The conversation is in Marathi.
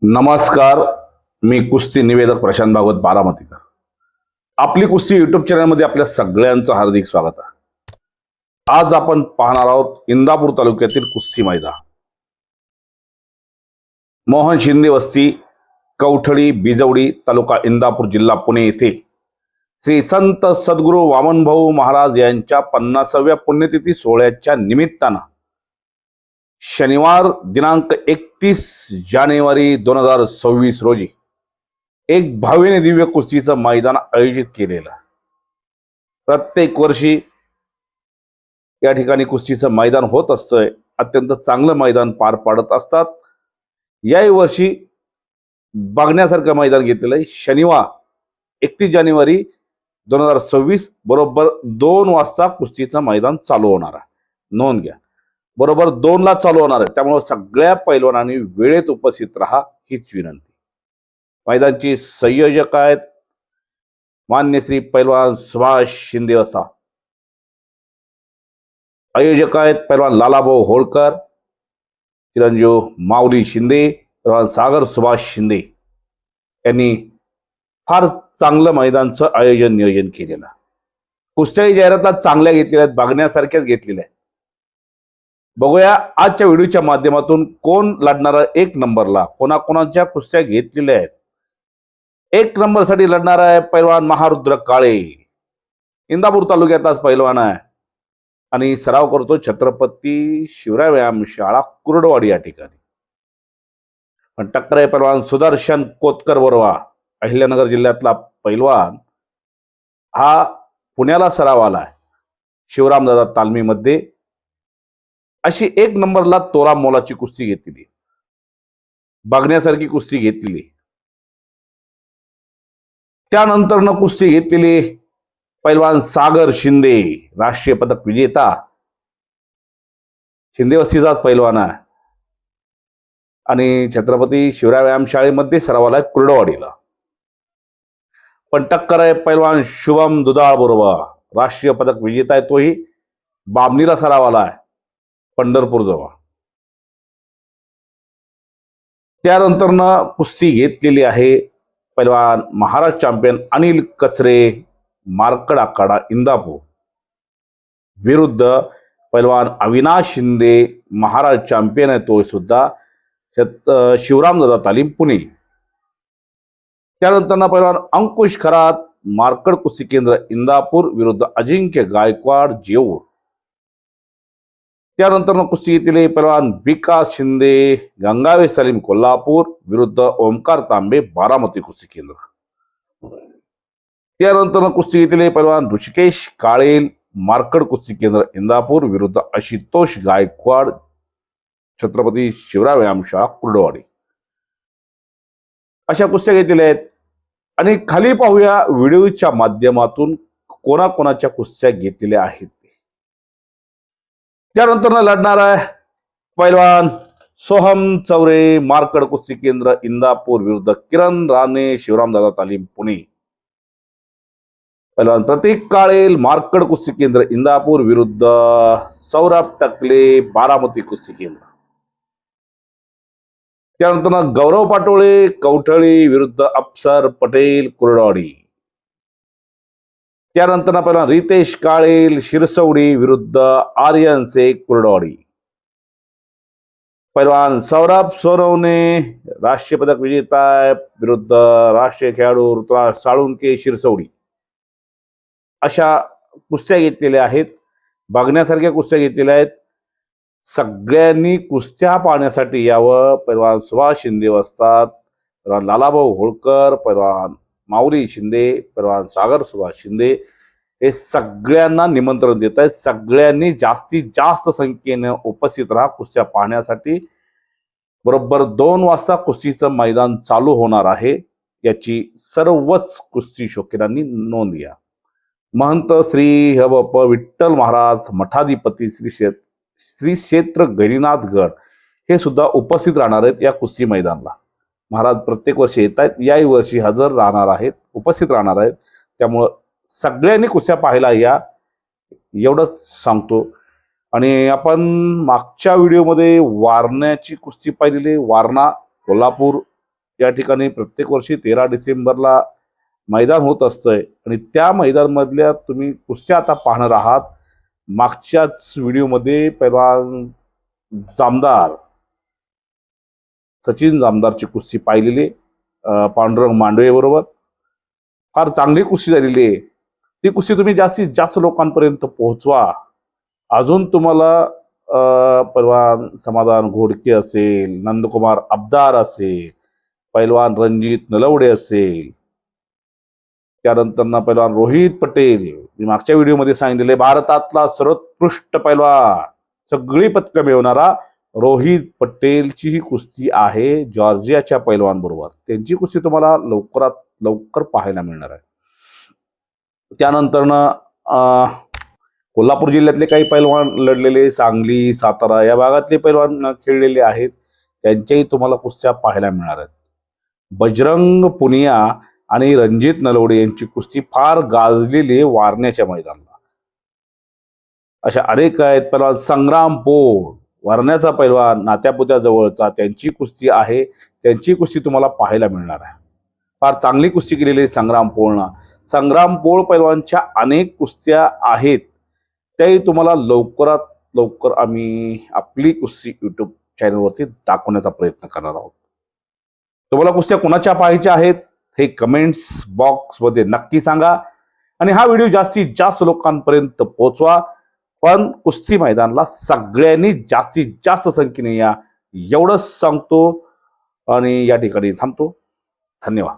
नमस्कार. मी कुस्ती निवेदक प्रशांत भागवत बारामतीकर. आपली कुस्ती युट्यूब चॅनलमध्ये आपल्या सगळ्यांचं हार्दिक स्वागत आहे. आज आपण पाहणार आहोत इंदापूर तालुक्यातील कुस्ती मैदान. मोहन शिंदे वस्ती, कवठळी, बिजवडी, तालुका इंदापूर, जिल्हा पुणे येथे श्री संत सद्गुरू वामनभाऊ महाराज यांच्या 50व्या पुण्यतिथी सोहळ्याच्या निमित्तानं शनिवार दिनांक 31 जानेवारी 2026 रोजी एक भव्य दिव्य कुस्तीचं मैदान आयोजित केलेलं. प्रत्येक वर्षी या ठिकाणी कुस्तीचं मैदान होत असतंय. अत्यंत चांगलं मैदान पार पाडत असतात. याही वर्षी बघण्यासारखं मैदान घेतलेलं आहे. शनिवार 31 जानेवारी 2026 बरोबर 2 वाजता कुस्तीचं मैदान चालू होणार आहे. नोंद घ्या, बरोबर 2 ला चालू होणार आहे. त्यामुळे सगळ्या पैलवानांनी वेळेत उपस्थित राहा हीच विनंती. मैदानची संयोजक आहेत मान्य श्री पैलवान सुभाष शिंदे वसा. आयोजक आहेत पैलवान लालाभाऊ होळकर, चिरंजीव माऊली शिंदे, पैलवान सागर सुभाष शिंदे यांनी फार चांगलं मैदानचं आयोजन नियोजन केलेलं. कुस्त्याही जाहिराती चांगल्या घेतलेल्या आहेत, बघण्यासारख्याच घेतलेल्या आहेत. बघूया आजच्या व्हिडिओच्या माध्यमातून कोण लढणार आहे 1 नंबरला. कोणाकोणाच्या कुस्त्या घेतलेल्या आहेत. 1 नंबरसाठी लढणार आहे पैलवान महारुद्र काळे. इंदापूर तालुक्यातलाच पैलवान आहे आणि सराव करतो छत्रपती शिवराय व्यायाम शाळा कुर्डवाडी या ठिकाणी. पण टक्कर आहे पैलवान सुदर्शन कोतकर बरोबर. अहिल्यानगर जिल्ह्यातला पैलवान हा पुण्याला सराव आलाय शिवरामदादा तालमीमध्ये. अशी 1 नंबरला तोरा मोलाची कुस्ती घेतलेली, बघण्यासारखी कुस्ती घेतलेली. त्यानंतर कुस्ती घेतलेली पैलवान सागर शिंदे, राष्ट्रीय पदक विजेता, शिंदे वस्तीचाच पैलवान आहे आणि छत्रपती शिवराय व्यायाम शाळेमध्ये सरावाला आहे कुर्डवाडीला. पण टक्कर आहे पैलवान शुभम दुधाळ बरोबर. राष्ट्रीय पदक विजेता आहे, तोही बामणीला सरावाला आहे पंढरपूर जवळ. त्यानंतर कुस्ती घेतलेली आहे पैलवान महाराष्ट्र चॅम्पियन अनिल कचरे, मार्कड आखाडा इंदापूर विरुद्ध पैलवान अविनाश शिंदे, महाराष्ट्र चॅम्पियन आहे तो सुद्धा, शिवरामदादा तालीम पुणे. त्यानंतर पैलवान अंकुश खरात, मार्कड कुस्ती केंद्र इंदापूर विरुद्ध अजिंक्य गायकवाड जेऊर. त्यानंतर कुस्ती घेतलेली पैलवान विकास शिंदे, गंगावे सलीम कोल्हापूर विरुद्ध ओमकार तांबे, बारामती कुस्ती केंद्र. त्यानंतर कुस्ती घेतलेली पैलवान ऋषिकेश काळेल, मार्कड कुस्ती केंद्र इंदापूर विरुद्ध आशुतोष गायकवाड, छत्रपती शिवराय व्यायाम शाळा कुर्डवाडी. अशा कुस्त्या घेतलेल्या आहेत. आणि खाली पाहूया व्हिडिओच्या माध्यमातून कोणाकोणाच्या कुस्त्या घेतलेल्या आहेत. त्यानंतर लढणार आहे पैलवान सोहम चौरे, मार्कड कुस्ती केंद्र इंदापूर विरुद्ध किरण राणे, शिवरामदादा तालीम पुणे. पैलवान प्रतीक काळेल, मार्कड कुस्ती केंद्र इंदापूर विरुद्ध सौरभ टकले, बारामती कुस्ती केंद्र. त्यानंतर गौरव पाटोळे, कवठळी विरुद्ध अफसर पटेल, कुर्डवाडी. त्यानंतर पैलवान रितेश काळेल, शिरसवडी विरुद्ध आर्यन शेख, कुर्डवाडी. पैलवान सौरभ सोनवणे, राष्ट्रीय पदक विजेता विरुद्ध राष्ट्रीय खेळाडू ऋतुराज साळुंके, शिरसवडी. अशा कुस्त्या घेतलेल्या आहेत, बघण्यासारख्या कुस्त्या घेतलेल्या आहेत. सगळ्यांनी कुस्त्या पाहण्यासाठी यावं. पैलवान सुभाष शिंदे वस्तात, पैलवान लालाभाऊ होळकर, पैलवान माऊली शिंदे, पैलवान सागर सुभाष शिंदे हे सगळ्यांना निमंत्रण देत आहेत. सगळ्यांनी जास्तीत जास्त संख्येने उपस्थित राहा कुस्त्या पाहण्यासाठी. बरोबर 2 वाजता कुस्तीचं मैदान चालू होणार आहे, याची सर्वच कुस्ती शौकीनांनी नोंद घ्या. महंत श्री हबप विठ्ठल महाराज मठाधिपती श्री क्षेत्र गहिनीनाथगड हे सुद्धा उपस्थित राहणार आहेत या कुस्ती मैदानाला. महाराज प्रत्येक वर्षी येत आहेत, याही वर्षी हजर राहणार आहेत, उपस्थित राहणार आहेत. त्यामुळं सगळ्यांनी कुस्त्या पाहायला या, एवढंच सांगतो. आणि आपण मागच्या व्हिडिओमध्ये वारण्याची कुस्ती पाहिलेली, वारणा कोल्हापूर या ठिकाणी प्रत्येक वर्षी 13 डिसेंबरला मैदान होत असतंय आणि त्या मैदानमधल्या तुम्ही कुस्त्या आता पाहणार आहात. मागच्याच व्हिडिओमध्ये पैलवान जामदार सचिन जामदारची कुस्ती पाहिलेली पांडुरंग मांडवे बरोबर. फार चांगली कुस्ती झालेली आहे. ती कुस्ती तुम्ही जास्तीत जास्त लोकांपर्यंत पोहोचवा. अजून तुम्हाला पैलवान समाधान घोडके असेल, नंदकुमार अब्दार असेल, पैलवान रणजित नलवडे असेल, त्यानंतर पैलवान रोहित पटेल, मी मागच्या व्हिडिओमध्ये सांगितलेले भारतातला सर्वोत्कृष्ट पैलवान, सगळी पदकं मिळवणारा रोहित पटेलची ही कुस्ती आहे जॉर्जियाच्या पैलवान बरोबर. त्यांची कुस्ती तुम्हाला लवकरात लवकर पाहायला मिळणार आहे. त्यानंतर कोल्हापूर जिल्ह्यातले काही पैलवान लढलेले, सांगली, सातारा या भागातले पैलवान खेळलेले आहेत, त्यांच्याही तुम्हाला कुस्त्या पाहायला मिळणार आहेत. बजरंग पुनिया आणि रणजित नलवडे यांची कुस्ती फार गाजलेली वारण्याच्या मैदानाला. अशा अनेक आहेत. पैलवान संग्राम पोळ, वारण्याचा पैलवान, नात्यापुत्या जवळचा, त्यांची कुस्ती आहे. त्यांची कुस्ती तुम्हाला पाहायला मिळणार आहे. फार चांगली कुस्ती केलेली संग्राम पोळना. संग्राम पोळ पैलवानच्या अनेक कुस्त्या आहेत, त्याही तुम्हाला लवकरात लवकर आम्ही आपली कुस्ती यूट्यूब चॅनलवरती दाखवण्याचा प्रयत्न करणार आहोत. तुम्हाला कुस्त्या कोणाच्या पाहायच्या आहेत हे कमेंट्स बॉक्समध्ये नक्की सांगा आणि हा व्हिडिओ जास्तीत जास्त लोकांपर्यंत पोहोचवा. पण कुस्ती मैदानाला सगळ्यांनी जास्तीत जास्त संख्येने या, एवढंच सांगतो आणि या ठिकाणी थांबतो. धन्यवाद.